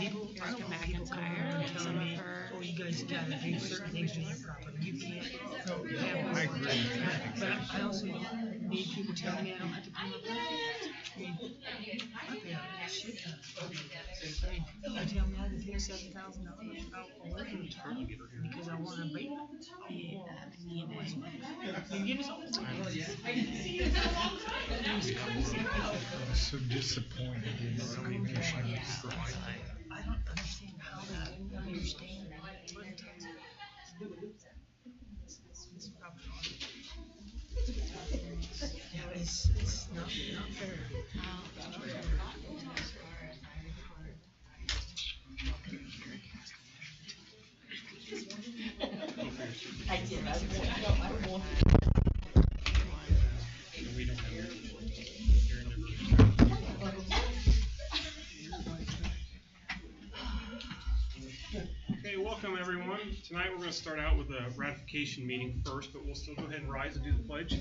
people, I don't want people coming around and telling me, oh, you guys gotta do certain things to your property. You can't. I agree. But I also need people telling me I don't have to pay my property. I mean, I pay a shit ton. I mean, people tell me I have to pay $7,000 out a working attorney because I want to abate. You get us all the time. So disappointed in the commissioners. I don't understand how they didn't understand that. It's probably wrong. It's not fair. I did. I won't. We don't have Okay, welcome everyone. Tonight we're going to start out with a ratification meeting first, but we'll still go ahead and rise and do the pledge.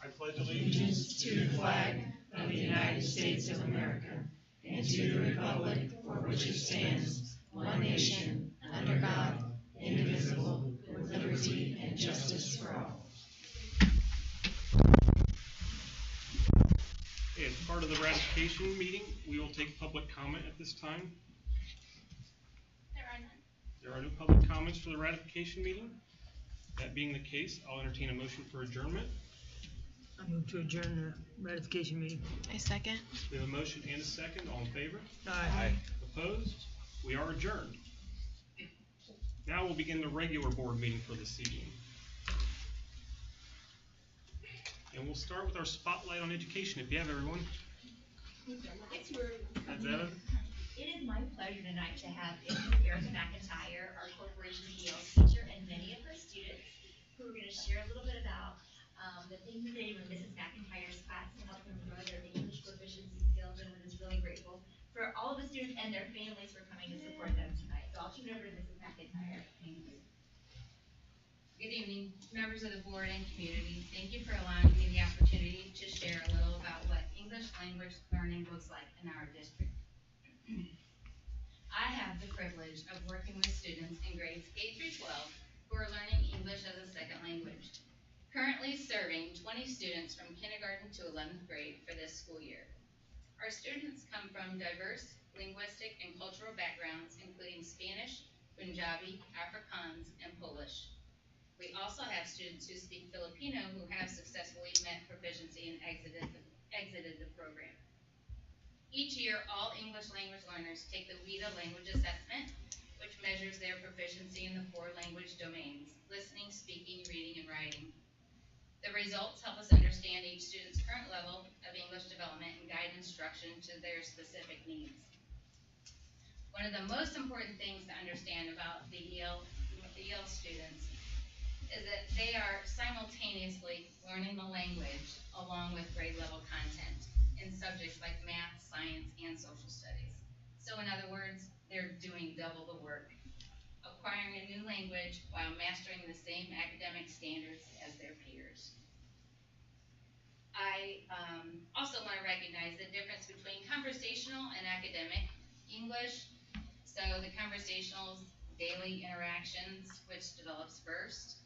I pledge allegiance to the flag of the United States of America and to the republic for which it stands, one nation, under God, indivisible, with liberty and justice for all. As part of the ratification meeting, we will take public comment at this time. There are none. There are no public comments for the ratification meeting. That being the case, I'll entertain a motion for adjournment. I move to adjourn the ratification meeting. A second. We have a motion and a second. All in favor? Aye. Opposed? We are adjourned. Now we'll begin the regular board meeting for this evening. And we'll start with our spotlight on education. If you have everyone. Yes, That's Evan. it is my pleasure tonight to have Erica McIntyre, our corporation ELs teacher, and many of her students who are going to share a little bit about the things that they do in Mrs. McIntyre's class to help them grow their English proficiency skills, and we're just really grateful for all of the students and their families for coming to support them tonight. So I'll turn it over to Mrs. McIntyre. Thank you. Good evening, members of the board and community. Thank you for allowing me the opportunity to share a little about what English language learning looks like in our district. I have the privilege of working with students in grades K through 12 who are learning English as a second language, currently serving 20 students from kindergarten to 11th grade for this school year. Our students come from diverse linguistic and cultural backgrounds, including Spanish, Punjabi, Afrikaans, and Polish. We also have students who speak Filipino who have successfully met proficiency and exited the program. Each year, all English language learners take the WIDA language assessment, which measures their proficiency in the 4 language domains: listening, speaking, reading, and writing. The results help us understand each student's current level of English development and guide instruction to their specific needs. One of the most important things to understand about the EL students is that they are simultaneously learning the language along with grade level content in subjects like math, science, and social studies. So in other words, they're doing double the work, acquiring a new language while mastering the same academic standards as their peers. I also want to recognize the difference between conversational and academic English. So the conversational daily interactions, which develops first.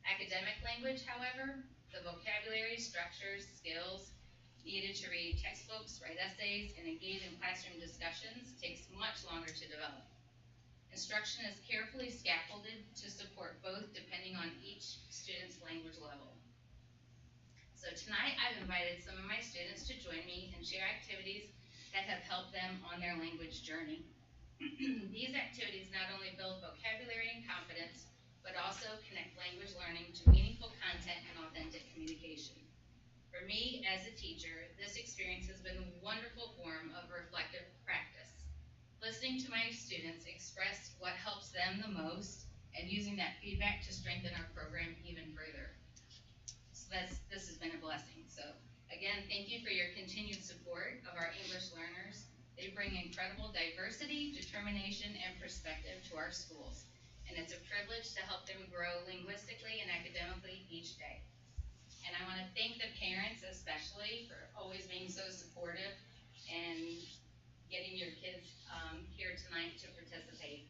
Academic language, however, the vocabulary, structures, skills needed to read textbooks, write essays, and engage in classroom discussions takes much longer to develop. Instruction is carefully scaffolded to support both depending on each student's language level. So tonight I've invited some of my students to join me and share activities that have helped them on their language journey. These activities not only build vocabulary and confidence, but also connect language learning to meaningful content and authentic communication. For me, as a teacher, this experience has been a wonderful form of reflective practice. Listening to my students express what helps them the most and using that feedback to strengthen our program even further. So this has been a blessing. So again, thank you for your continued support of our English learners. They bring incredible diversity, determination, and perspective to our schools. And it's a privilege to help them grow linguistically and academically each day. And I want to thank the parents especially for always being so supportive and getting your kids here tonight to participate.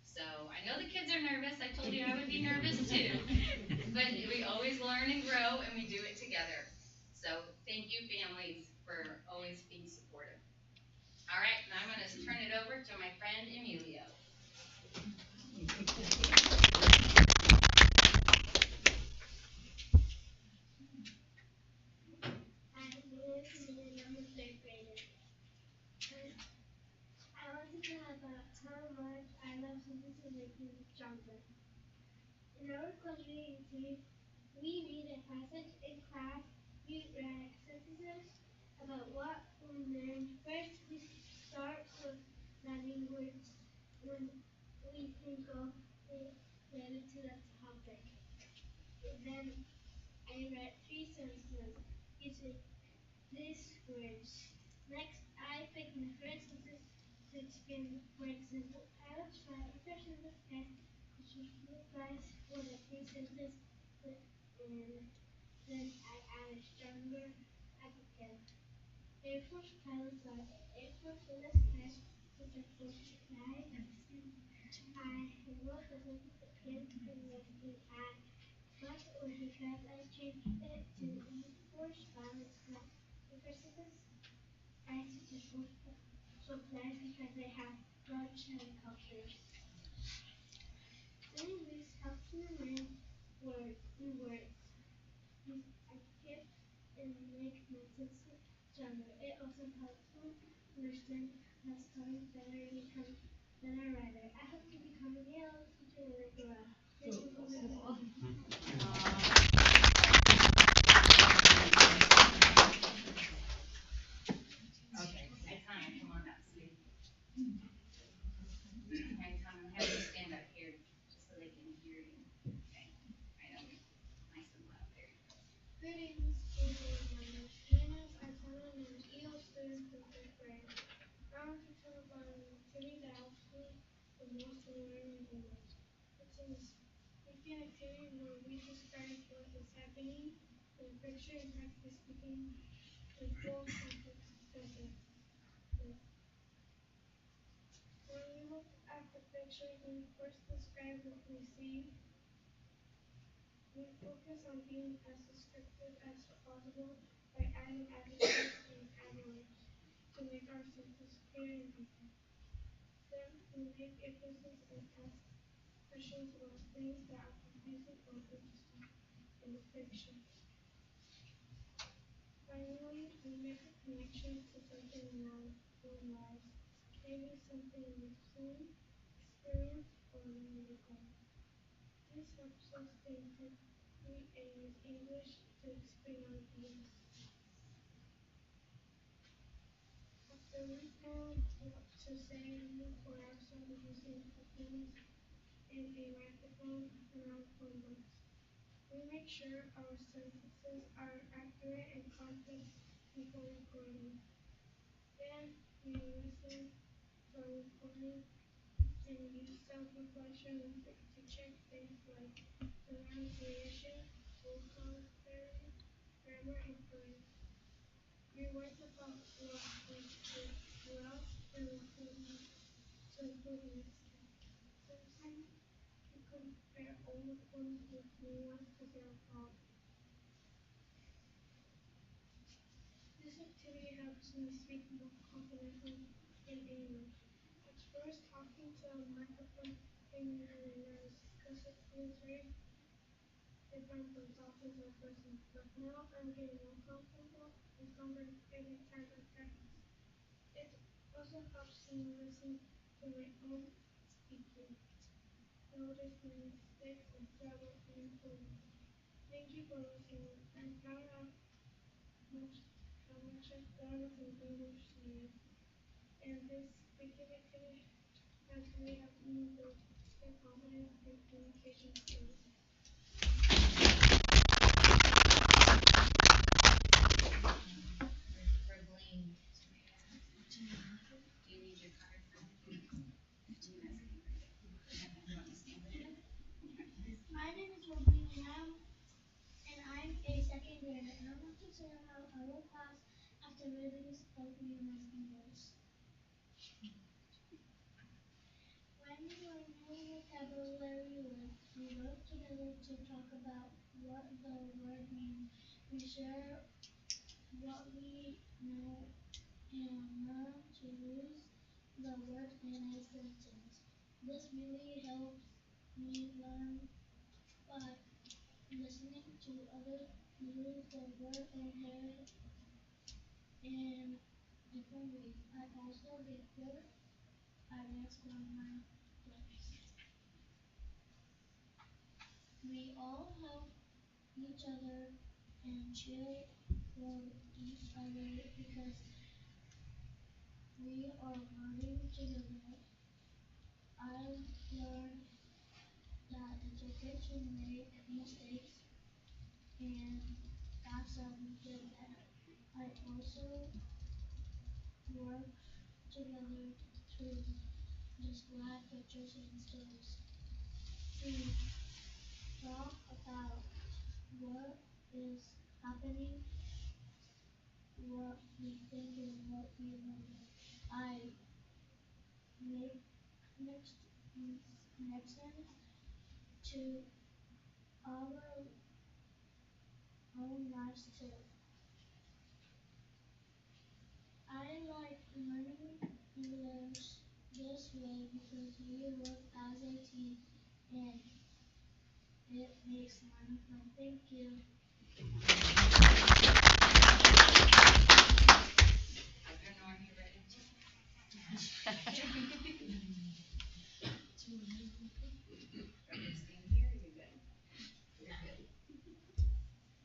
So I know the kids are nervous. I told you I would be nervous too. But we always learn and grow, and we do it together. So thank you, families, for always being supportive. All right, now I'm going to turn it over to my friend Emilio. I wanted to have how much I love something to make me stronger. In our country, we read a passage in class. We write sentences about what we learned. First, we start with learning words when we think of it related to the topic. Then I read 3 sentences using these words. Next, I pick my first sentence to explain. For example, I will try a person with pen, which replies for the 3 sentences, and then I add a stronger adjective. Air Force pilots are Air Force in this class, which are forced to fly. I wrote the sentence again and then add but because I changed it to Force pilots class. The first sentence I teach so flies because they have large helicopters. Learning this helps me learn new words, use adjectives, and make my sentences stronger. It also helps me understand the stories better and become a better writer. I hope to become a real teacher when I grow up. Thank you for listening. Okay, Aitana, come on up, sweetie. Aitana, have you stand up here just so they can hear you. Okay, I know, nice and loud. There you go. Greetings, school board members. My name is Aitana and I'm an EO student from 5th grade. I want to tell about an activity that helps me the most in learning English. It's an speaking activity where we describe what is happening in a picture and practice speaking in full context sentence. When we look at the picture, we first describe what we see. We focus on being as descriptive as possible by adding adjectives and adverbs to make our sentence clear and easy. Then we make inferences and ask questions about things that are confusing or interesting in the picture. Finally, we make a connection to something in our own lives, maybe something we've seen, experienced, or learned before. This helps us think deeply and use English to explain our ideas. After we know what to say, we perhaps start using headphones and a microphone in our phone books. We make sure our sentences are accurate and complex before recording. Then we listen to our recording and use self-reflection to check things like pronunciation, vocabulary, grammar, and phonetics. We write about what we did well and improvements to improve next time. Sometimes we compare old ones with new ones to verify. This activity helps me speak more confidently in English. At first, talking to a microphone made me really nervous because it feels very different from talking to a person. But now I'm getting more comfortable and confident every time I practice. It also helps me listen to my own speaking, notice my mistakes, and struggle and improve. Thank you for listening. I'm proud of how much I've grown in English years, and this speaking activity has really helped me build my confidence and communication skills. Rosaline, do you need your card? My name is Robin and I'm a second grader. And I want to say how our class after reading spoke me in my English. share what we know and learn to use the word in a sentence. This really helps me learn by listening to others use the word and hear it in different ways. I also get good at asking my friends. We all help each other and cheer for each other because we are learning together. I learned that it's okay to make mistakes and gossip get better. I also work together to describe pictures and stories to talk about what is happening, what we think and what we remember. I make next sense to our own lives too. I like learning English this way because we work as a team and it makes learning fun. Thank you.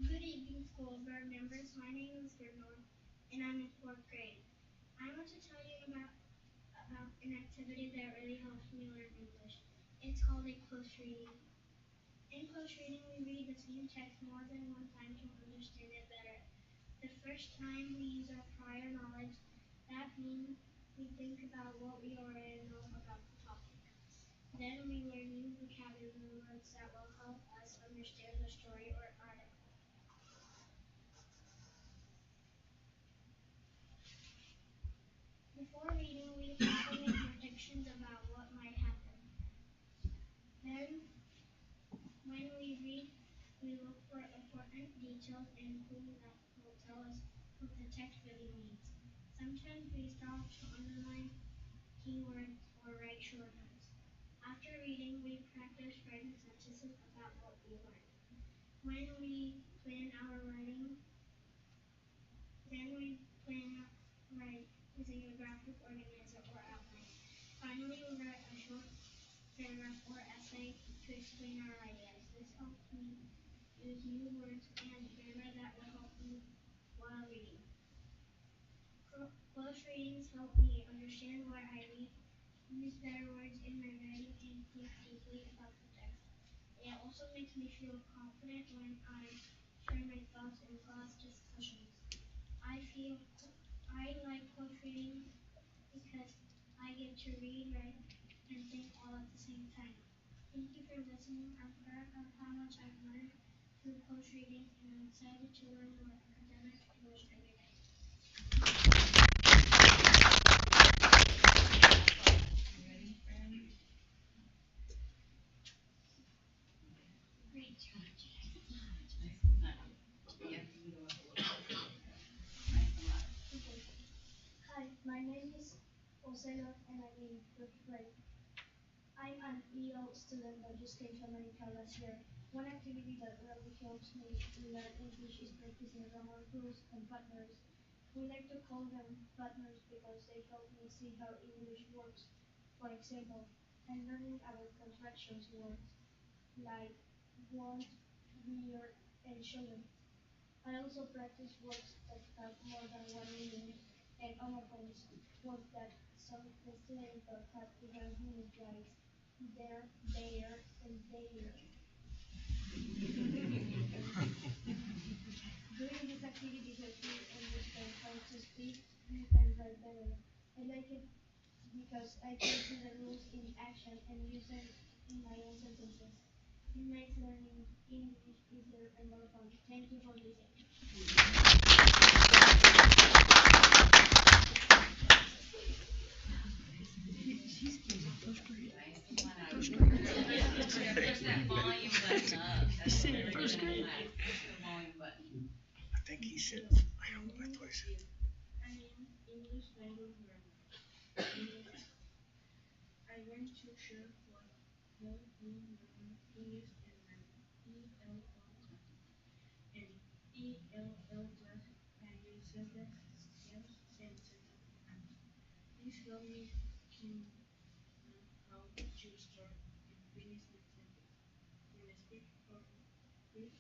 Good evening, school board members. My name is Gurnor, and I'm in 4th grade. I want to tell you about an activity that really helps me learn English. It's called a close reading. In close reading, we read the same text more than one time to understand it better. The first time we use our prior knowledge, that means we think about what we already know about the topic. Then we learn new vocabulary words that will help us understand the story or article. Before reading, we also make predictions about what might happen. Then, when we read, we look for important details and clues that will tell us what the text really means. Sometimes we stop to underline keywords or write short notes. After reading, we practice writing sentences about what we learned. When we plan our writing, then we plan write using a graphic organizer or outline. Finally, we write a short paragraph or essay to explain our ideas. This helps me use new words and grammar that will help me while reading. Close readings help me understand why I read, use better words in my writing, and think deeply about the text. It also makes me feel confident when I share my thoughts in class discussions. I like close reading because I get to read, write, and think all at the same time. Thank you for listening. I'm proud of how much I've learned through close reading, and I'm excited to learn more academic English every day. Great job. Hi, my name is Osela and I'm in 5th grade. I'm an EO student that just came to America last year. One activity that really helps me learn English is practicing grammar rules and partners. We like to call them partners because they help me see how English works. For example, I'm learning about contractions words like want, weird, and shouldn't. I also practice words that have more than one meaning and homophones, words that sound the same but have different meanings like there, and there. Doing this activity helps me understand how to speak and write better. I like it because I can see the rules in action and use them in my own sentences. It makes learning English easier and more fun. Thank you for listening. First grade. think he said, I don't know my place. I am English language learner. I want to share what helped me learn English and my ELL class. And ELL class can use sentence, yes, and sentence. This helped me to know how to start and finish my sentence. When I speak or read,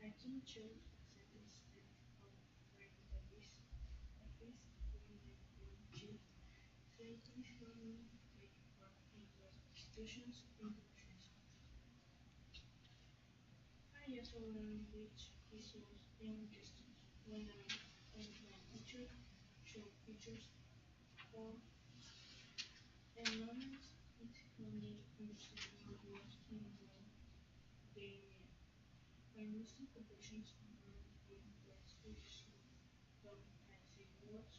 I can choose a sentence that of writing like this when I want to say this helped me take part in class discussions and questions. I also learn which visuals and gestures when my teacher showed pictures or environments. It helped me understand more words and what they mean. My most occupations are in class which don't I say words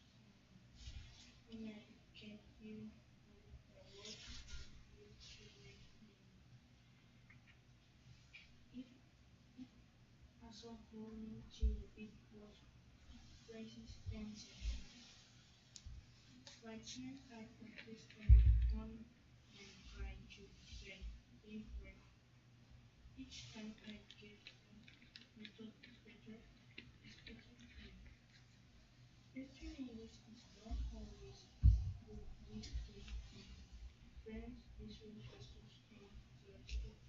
when I can't hear the words I use to make meaning. It also helped me to repeat words, phrases, and sentences. Right here, I practice on my own and try to say it right. Each time I get method is better speaking English. Speaking English is not always good with friends, visual gestures, and gestures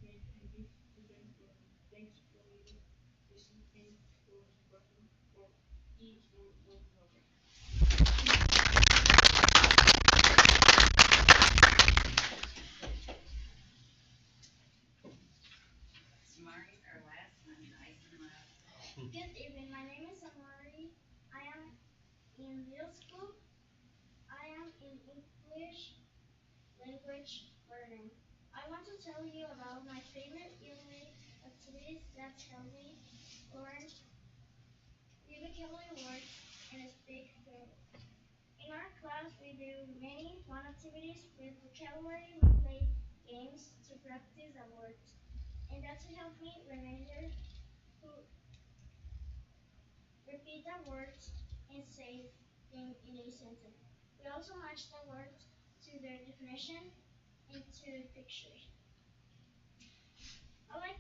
make a big difference for me. Thanks for your listen and for supporting for ELO program. Good evening. My name is Amari. I am in middle school. I am in English language learning. I want to tell you about my favorite English activities that help me learn new vocabulary words and speak clearly. In our class, we do many fun activities with vocabulary. We play games to practice the words, and that help me remember to repeat the words and say them in a sentence. We also match the words to their definition and to pictures. I like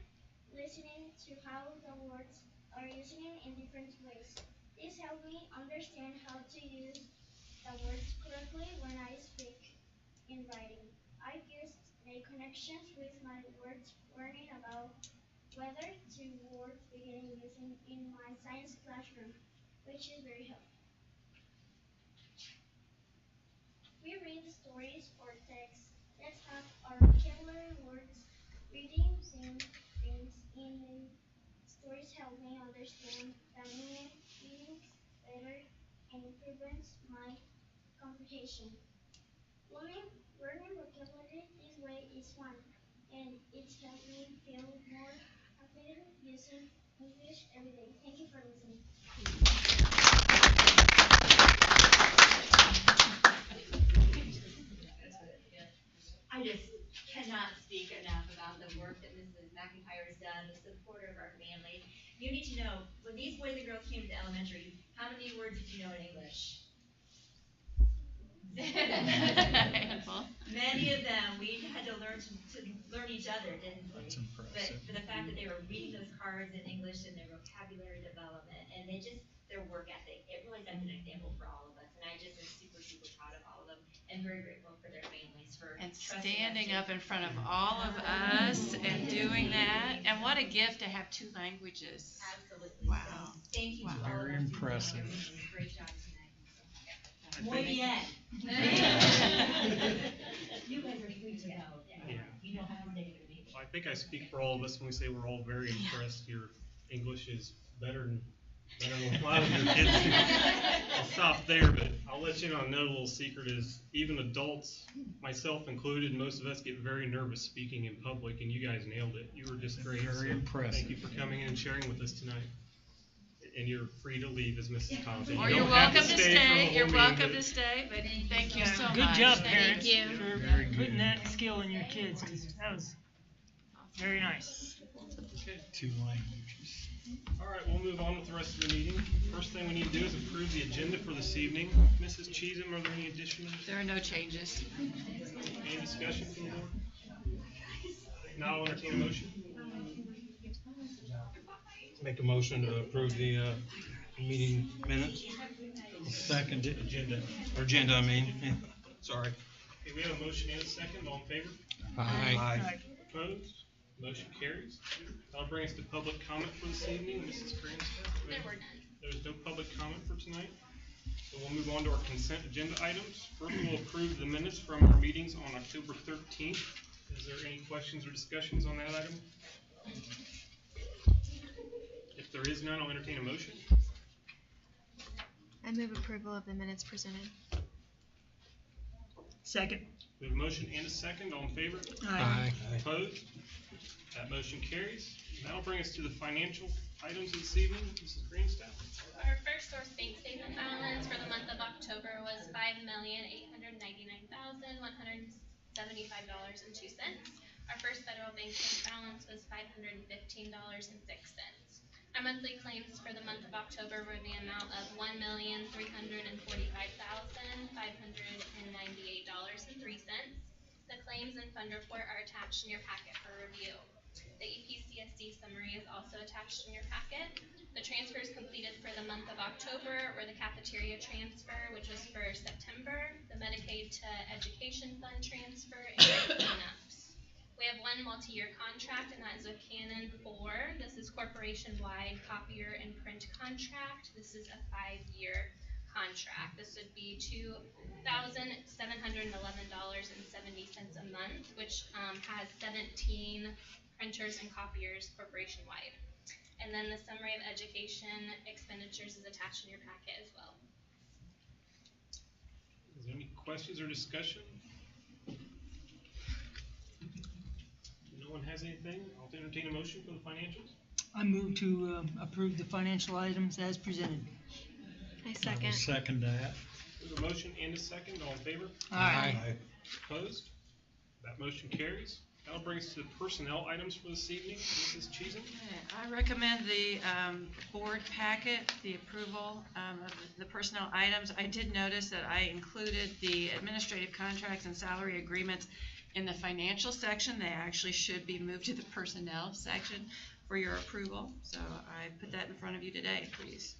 listening to how the words are used in different ways. This helps me understand how to use the words correctly when I speak in writing. I used make connections with my words learning about whether two words beginning using in my science classroom, which is very helpful. We read stories or texts that have our vocabulary words. Reading things in the stories help me understand the meanings better and prevents my comprehension. Learning vocabulary this way is fun, and it's helped me feel more confident using English every day. Thank you for listening. I just cannot speak enough about the work that Mrs. McIntyre has done, the support of our family. You need to know, when these boys and girls came to the elementary, how many words did you know in English? Many of them, we had to learn to learn each other, didn't we? That's impressive. But for the fact that they were reading those cards in English and their vocabulary development, and their work ethic, it really sets an example for all of us. And I just am super, super proud of all of them and very grateful for their families for And trusting standing us up in front of all of us and doing that. And what a gift to have two languages. Absolutely. Wow. So, thank you to all Very of our impressive. students. Great job tonight. Muy bien. You guys are free to go. Yeah. You don't have to stay with me. I think I speak for all of us when we say we're all very impressed. Your English is better than a lot of your kids. I'll stop there, but I'll let you know another little secret is even adults, myself included, most of us get very nervous speaking in public, and you guys nailed it. You were just great. Very So impressive. Thank you for coming in and sharing with us tonight. And you're free to leave as Mrs. Thompson. Or You you're don't have welcome to for the stay. whole You're meeting, welcome but- to stay, but thank you so much. Good job, Thank parents, you. for Very good. putting that skill in your kids, because that was very nice. Two languages. All right, we'll move on with the rest of the meeting. First thing we need to do is approve the agenda for this evening. Mrs. Cheatham, are there any additions? There are no changes. Any discussion from the board? Now I'll entertain a motion. Make a motion to approve the, meeting minutes. Second Agenda. Or agenda, I mean, yeah. Sorry. Okay, we have a motion and a second. All in favor? Aye. Opposed? Motion carries. That'll bring us to public comment for this evening. Mrs. Cranston? There were none. There's no public comment for tonight. So we'll move on to our consent agenda items. First, we'll approve the minutes from our meetings on October 13th. Is there any questions or discussions on that item? If there is none, I'll entertain a motion. I move approval of the minutes presented. Second. We have a motion and a second. All in favor? Aye. Opposed? That motion carries. That'll bring us to the financial items this evening. Mrs. Greenstaff. Our first source bank statement balance for the month of October was $5,899,175.02. Our first federal bank account balance was $515.06. Our monthly claims for the month of October were the amount of $1,345,598.03. The claims and fund report are attached in your packet for review. The EPCSC summary is also attached in your packet. The transfers completed for the month of October were the cafeteria transfer, which was for September, the Medicaid to Education Fund transfer, and the cleanups. We have one multi-year contract, and that is with Canon 4. This is corporation-wide copier and print contract. This is a 5-year contract. This would be $2,711.70 a month, which has 17 printers and copiers corporation-wide. And then the summary of education expenditures is attached in your packet as well. Is there any questions or discussion? No one has anything? I'll entertain a motion for the financials. I move to approve the financial items as presented. I I second. will second that. There's a motion and a second. All in favor? Aye. Opposed? That motion carries. That'll bring us to the personnel items for this evening. Mrs. Cheatham? I recommend the board packet, the approval of the personnel items. I did notice that I included the administrative contracts and salary agreements in the financial section. They actually should be moved to the personnel section for your approval. So I put that in front of you today, please.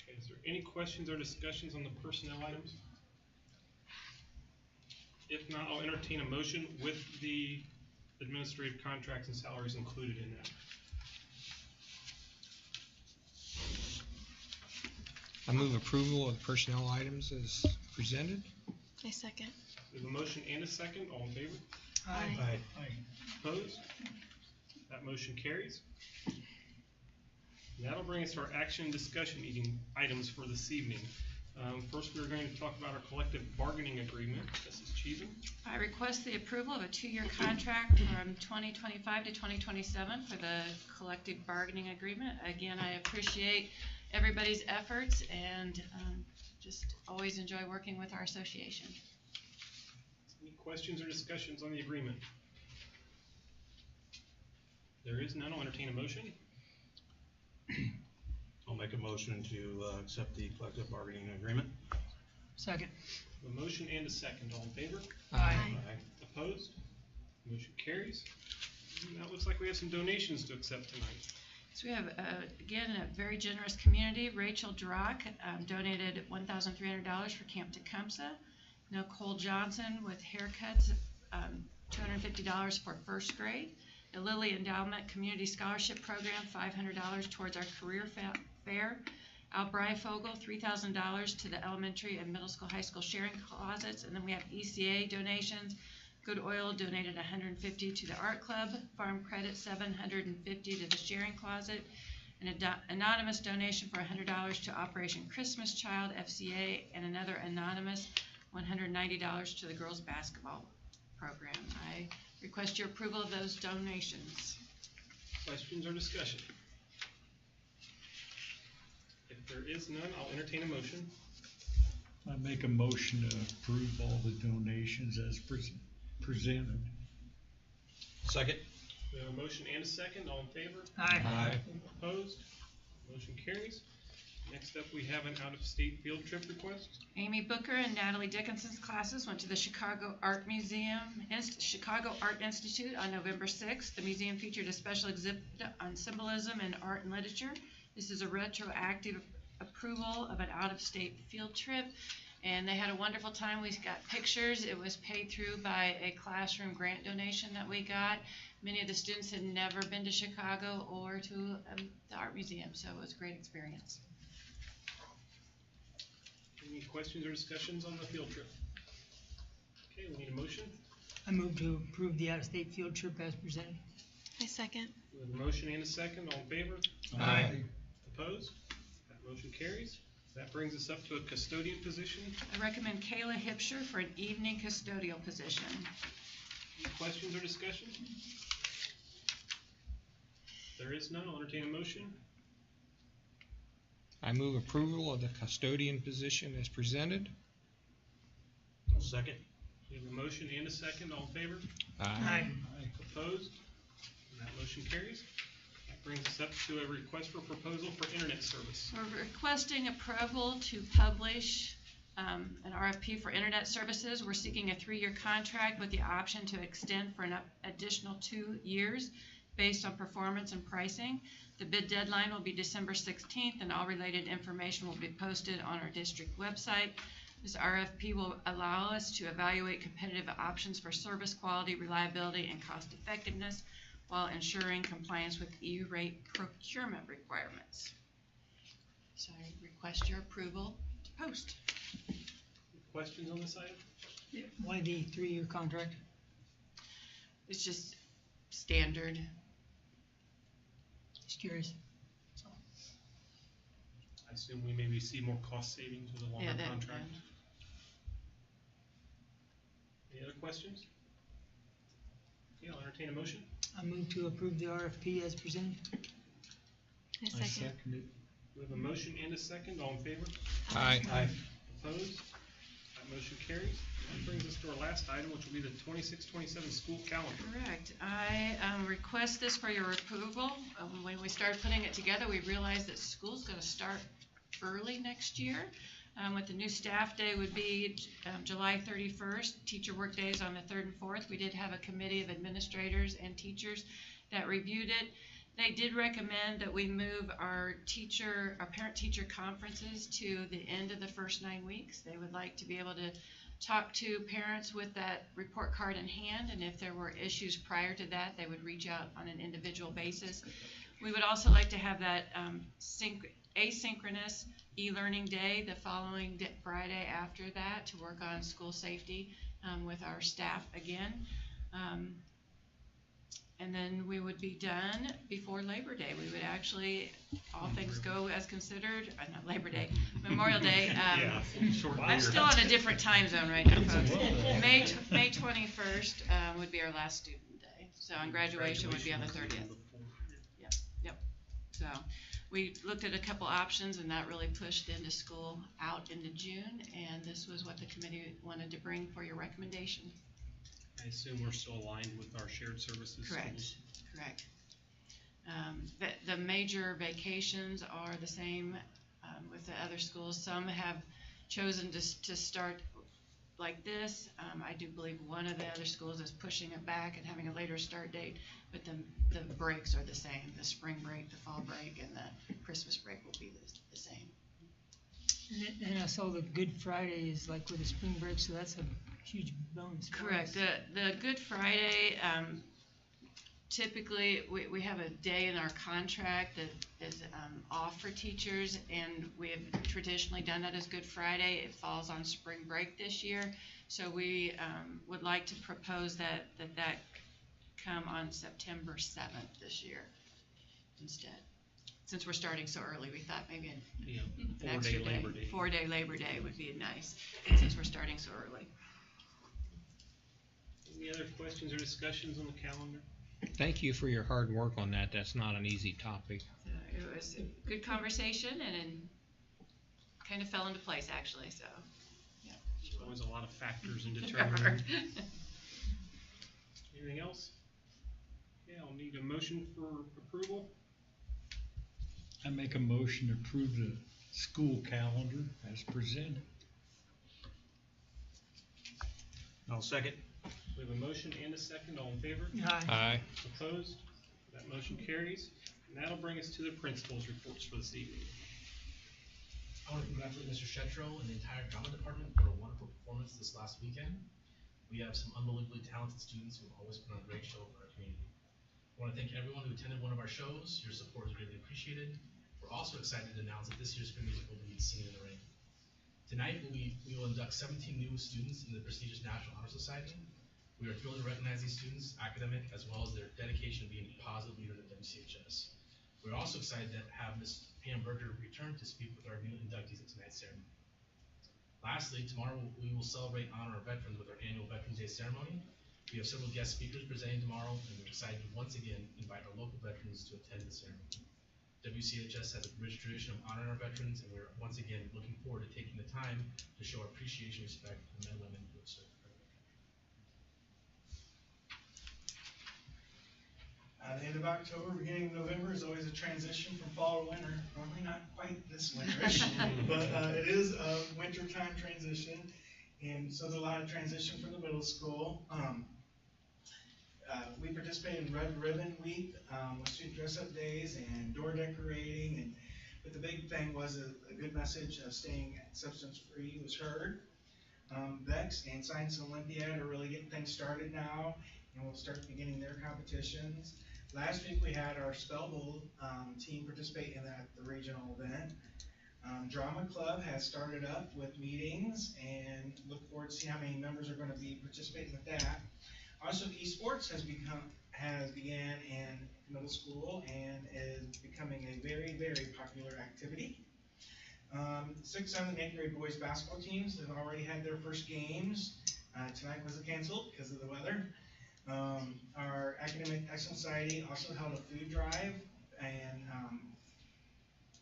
Okay, is there any questions or discussions on the personnel items? If not, I'll entertain a motion with the administrative contracts and salaries included in that. I move approval of the personnel items as presented. I second. We have a motion and a second. All in favor? Aye. Opposed? That motion carries. That'll bring us to our action and discussion items for this evening. First, we're going to talk about our collective bargaining agreement. Mrs. Cheatham? I request the approval of a 2-year contract from 2025 to 2027 for the collective bargaining agreement. Again, I appreciate everybody's efforts and just always enjoy working with our association. Any questions or discussions on the agreement? There is none. I'll entertain a motion. I'll make a motion to accept the collective bargaining agreement. Second. A motion and a second. All in favor? Aye. Opposed? Motion carries. And that looks like we have some donations to accept tonight. So we have, again, a very generous community. Rachel Drock donated $1,300 for Camp Tecumseh. Nicole Johnson with haircuts, $250 for first grade. The Lilly Endowment Community Scholarship Program, $500 towards our career fair. Al Breifogel, $3,000 to the elementary and middle school, high school sharing closets. And then we have ECA donations. Good Oil donated $150 to the art club. Farm Credit, $750 to the sharing closet. An anonymous donation for $100 to Operation Christmas Child, FCA, and another anonymous $190 to the girls basketball program. I request your approval of those donations. Questions or discussion? If there is none, I'll entertain a motion. I make a motion to approve all the donations as presented. Second. We have a motion and a second, all in favor? Aye. Opposed? Motion carries. Next up, we have an out-of-state field trip request. Amy Booker and Natalie Dickinson's classes went to the Chicago Art Institute on November 6th. The museum featured a special exhibit on symbolism in art and literature. This is a retroactive approval of an out-of-state field trip, and they had a wonderful time. We got pictures. It was paid through by a classroom grant donation that we got. Many of the students had never been to Chicago or to the art museum, so it was a great experience. Any questions or discussions on the field trip? Okay, we need a motion. I move to approve the out-of-state field trip as presented. I second. We have a motion and a second, all in favor? Aye. Opposed? That motion carries. That brings us up to a custodian position. I recommend Kayla Hipsher for an evening custodial position. Any questions or discussion? If there is none, I'll entertain a motion. I move approval of the custodian position as presented. Second. We have a motion and a second, all in favor? Aye. Opposed? And that motion carries. That brings us up to a request for proposal for internet service. We're requesting approval to publish an RFP for internet services. We're seeking a 3-year contract with the option to extend for an additional 2 years based on performance and pricing. The bid deadline will be December 16th, and all related information will be posted on our district website. This RFP will allow us to evaluate competitive options for service quality, reliability, and cost effectiveness while ensuring compliance with E-rate procurement requirements. So I request your approval to post. Questions on this item? Why the 3-year contract? It's just standard. Just curious. I assume we maybe see more cost savings with a longer contract. Any other questions? Okay, I'll entertain a motion. I move to approve the RFP as presented. I second. it. We have a motion and a second, all in favor? Aye. Opposed? That motion carries. That brings us to our last item, which will be the 26-27 school calendar. Correct. I request this for your approval. When we started putting it together, we realized that school's going to start early next year. With the new staff day would be July 31st. Teacher work days on the 3rd and 4th. We did have a committee of administrators and teachers that reviewed it. They did recommend that we move our parent-teacher conferences to the end of the first 9 weeks. They would like to be able to talk to parents with that report card in hand, and if there were issues prior to that, they would reach out on an individual basis. We would also like to have that asynchronous e-learning day the following Friday after that to work on school safety with our staff again. And then we would be done before Labor Day. We would actually, all things go as considered, not Labor Day, Memorial Day. I'm still on a different time zone right now, folks. May 21st would be our last student day. So, and graduation would be on the 30th. Yep. So, we looked at a couple options, and that really pushed into school out into June, and this was what the committee wanted to bring for your recommendation. I assume we're still aligned with our shared services Correct. schools. Correct. The major vacations are the same with the other schools. Some have chosen to start like this. I do believe one of the other schools is pushing it back and having a later start date, but the breaks are the same. The spring break, the fall break, and the Christmas break will be the same. And I saw the Good Friday is like with the spring break, so that's a huge bonus. Correct. The Good Friday, typically we have a day in our contract that is off for teachers, and we have traditionally done that as Good Friday. It falls on spring break this year, so we would like to propose that come on September 7th this year instead. Since we're starting so early, we thought maybe an extra day. Labor Day. 4-day Labor Day would be nice, since we're starting so early. Any other questions or discussions on the calendar? Thank you for your hard work on that. That's not an easy topic. It was a good conversation, and it kind of fell into place, actually, so, yeah. There's always a lot of factors in determining. Anything else? Okay, I'll need a motion for approval. I make a motion to approve the school calendar as presented. I'll second. We have a motion and a second. All in favor? Aye. Opposed? That motion carries. And that'll bring us to the principal's reports for this evening. I want to congratulate Mr. Shetro and the entire drama department for a wonderful performance this last weekend. We have some unbelievably talented students who have always put on a great show for our community. I want to thank everyone who attended one of our shows. Your support is greatly appreciated. We're also excited to announce that this year's spring music will be Singing in the Rain. Tonight, we will induct 17 new students in the prestigious National Honor Society. We are thrilled to recognize these students' academic as well as their dedication to being positive leaders at WCHS. We're also excited to have Ms. Pam Berger return to speak with our new inductees at tonight's ceremony. Lastly, tomorrow we will celebrate and honor our veterans with our annual Veterans Day ceremony. We have several guest speakers presenting tomorrow, and we're excited to once again invite our local veterans to attend the ceremony. WCHS has a rich tradition of honoring our veterans, and we're once again looking forward to taking the time to show our appreciation and respect for the men and women who have served our country. The end of October, beginning of November is always a transition from fall to winter. Normally not quite this winterish, but it is a wintertime transition, and so there's a lot of transition for the middle school. We participate in Red Ribbon Week with student dress-up days and door decorating, but the big thing was a good message of staying substance-free was heard. Vex and Science Olympiad are really getting things started now, and we'll start beginning their competitions. Last week we had our Spell Bowl team participate in the regional event. Drama Club has started up with meetings, and look forward to see how many members are going to be participating with that. Also, esports has began in middle school and is becoming a very, very popular activity. 6th, 7th, and 8th grade boys basketball teams have already had their first games. Tonight was canceled because of the weather. Our Academic Excellence Society also held a food drive and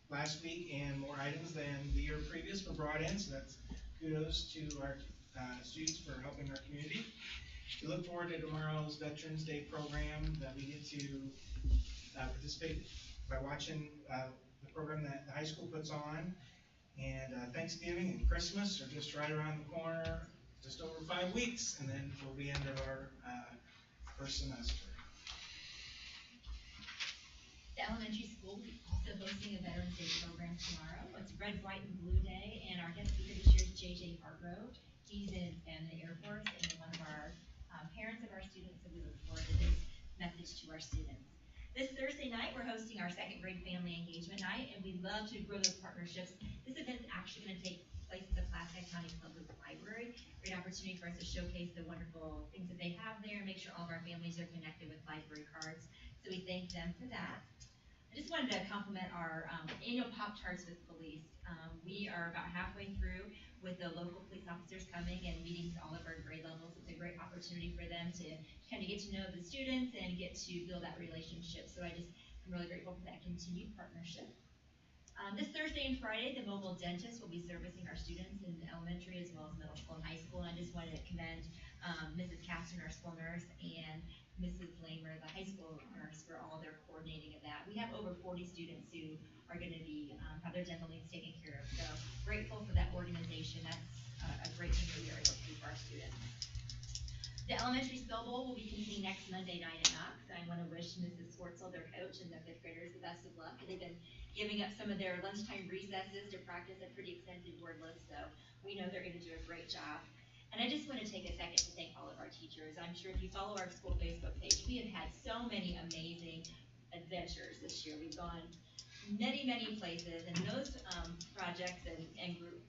last week, and more items than the year previous were brought in, so that's kudos to our students for helping our community. We look forward to tomorrow's Veterans Day program that we get to participate by watching the program that the high school puts on. And Thanksgiving and Christmas are just right around the corner, just over 5 weeks, and then we'll be into our first semester. The elementary school will be also hosting a Veterans Day program tomorrow. It's Red, White, and Blue Day, and our guest speaker this year is J.J. Hargrove. He's in the Air Force and one of our parents of our students, so we look forward to his message to our students. This Thursday night, we're hosting our 2nd grade family engagement night, and we'd love to grow those partnerships. This event is actually going to take place at the Plaquemine County Public Library. Great opportunity for us to showcase the wonderful things that they have there and make sure all of our families are connected with library cards. So we thank them for that. I just wanted to compliment our annual Pop-Tarts with Police. We are about halfway through with the local police officers coming and meeting all of our grade levels. It's a great opportunity for them to kind of get to know the students and get to build that relationship. So I'm really grateful for that continued partnership. This Thursday and Friday, the mobile dentist will be servicing our students in elementary as well as middle school and high school. And I just wanted to commend Mrs. Caston, our school nurse, and Mrs. Lamer, the high school nurse, for all their coordinating of that. We have over 40 students who are going to be have their dental needs taken care of. So grateful for that organization. That's a great thing that we are able to do for our students. The elementary spell bowl will be convened next Monday night at Knox. I want to wish Mrs. Swartzel, their coach, and the 5th graders the best of luck. They've been giving up some of their lunchtime recesses to practice a pretty extensive word list, so we know they're going to do a great job. And I just want to take a second to thank all of our teachers. I'm sure if you follow our school Facebook page, we have had so many amazing adventures this year. We've gone many, many places, and those projects and group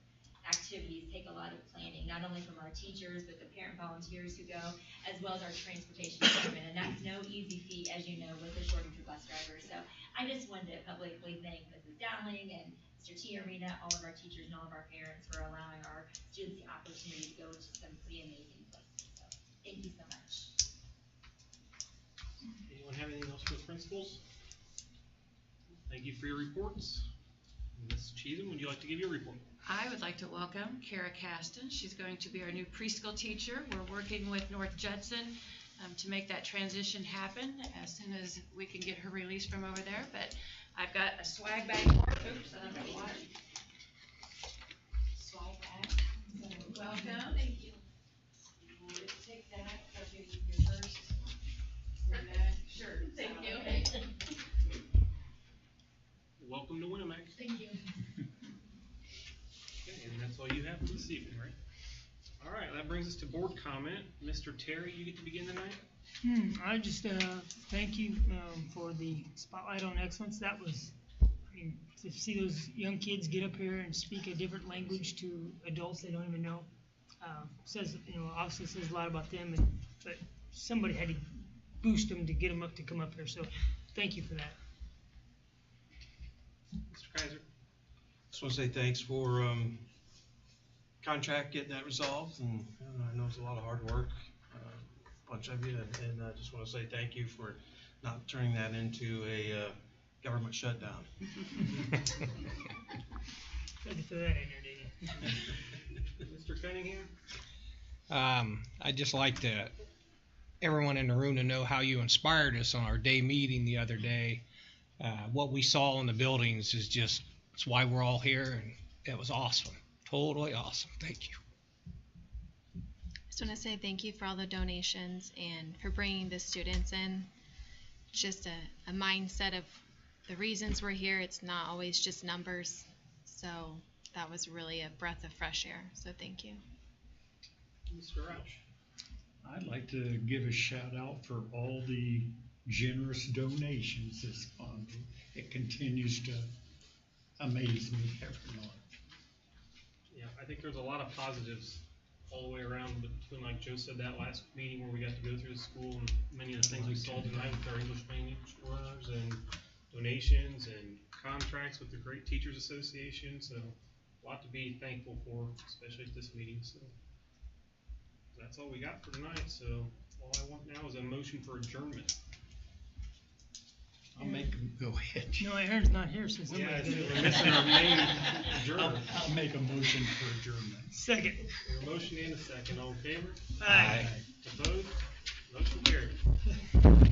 activities take a lot of planning, not only from our teachers, but the parent volunteers who go, as well as our transportation department. And that's no easy feat, as you know, with the shortage of bus drivers. So I just wanted to publicly thank Mrs. Dowling and Mr. T. Arena, all of our teachers and all of our parents for allowing our students the opportunity to go to some pretty amazing places. So thank you so much. Anyone have anything else for the principals? Thank you for your reports. Ms. Cheatham, would you like to give your report? I would like to welcome Kara Caston. She's going to be our new preschool teacher. We're working with North Judson to make that transition happen as soon as we can get her released from over there. But I've got a swag bag for her. Oops, I don't know what. Swag bag. So, welcome. Thank you. Take that, okay, your first. Sure. Thank you. Welcome to Winnemac. Thank you. Okay, and that's all you have for this evening, right? All right, that brings us to board comment. Mr. Terry, you get to begin tonight. I just thank you for the Spotlight on Excellence. That was, I mean, to see those young kids get up here and speak a different language to adults they don't even know, says, you know, obviously says a lot about them. But somebody had to boost them to get them up to come up here. So thank you for that. Mr. Kaiser. Just want to say thanks for contract getting that resolved, and I know it's a lot of hard work, a bunch of you, and I just want to say thank you for not turning that into a government shutdown. Had to throw that in there, didn't you? Mr. Cunningham. I'd just like everyone in the room to know how you inspired us on our day meeting the other day. What we saw in the buildings is it's why we're all here, and it was awesome. Totally awesome. Thank you. I just want to say thank you for all the donations and for bringing the students in. Just a mindset of the reasons we're here. It's not always just numbers. So that was really a breath of fresh air. So thank you. Mr. Roush. I'd like to give a shout out for all the generous donations this month. It continues to amaze me every month. Yeah, I think there's a lot of positives all the way around between, like Joe said, that last meeting where we got to go through the school and many of the things we saw tonight with our English language learners and donations and contracts with the Great Teachers Association. So a lot to be thankful for, especially at this meeting. So that's all we got for tonight. So all I want now is a motion for adjournment. I'll make them go ahead. No, Aaron's not here, so Yeah, somebody's we're missing our main adjourner. I'll make a motion for adjournment. Second. A motion and a second. All in favor? Aye. Opposed? Motion carried.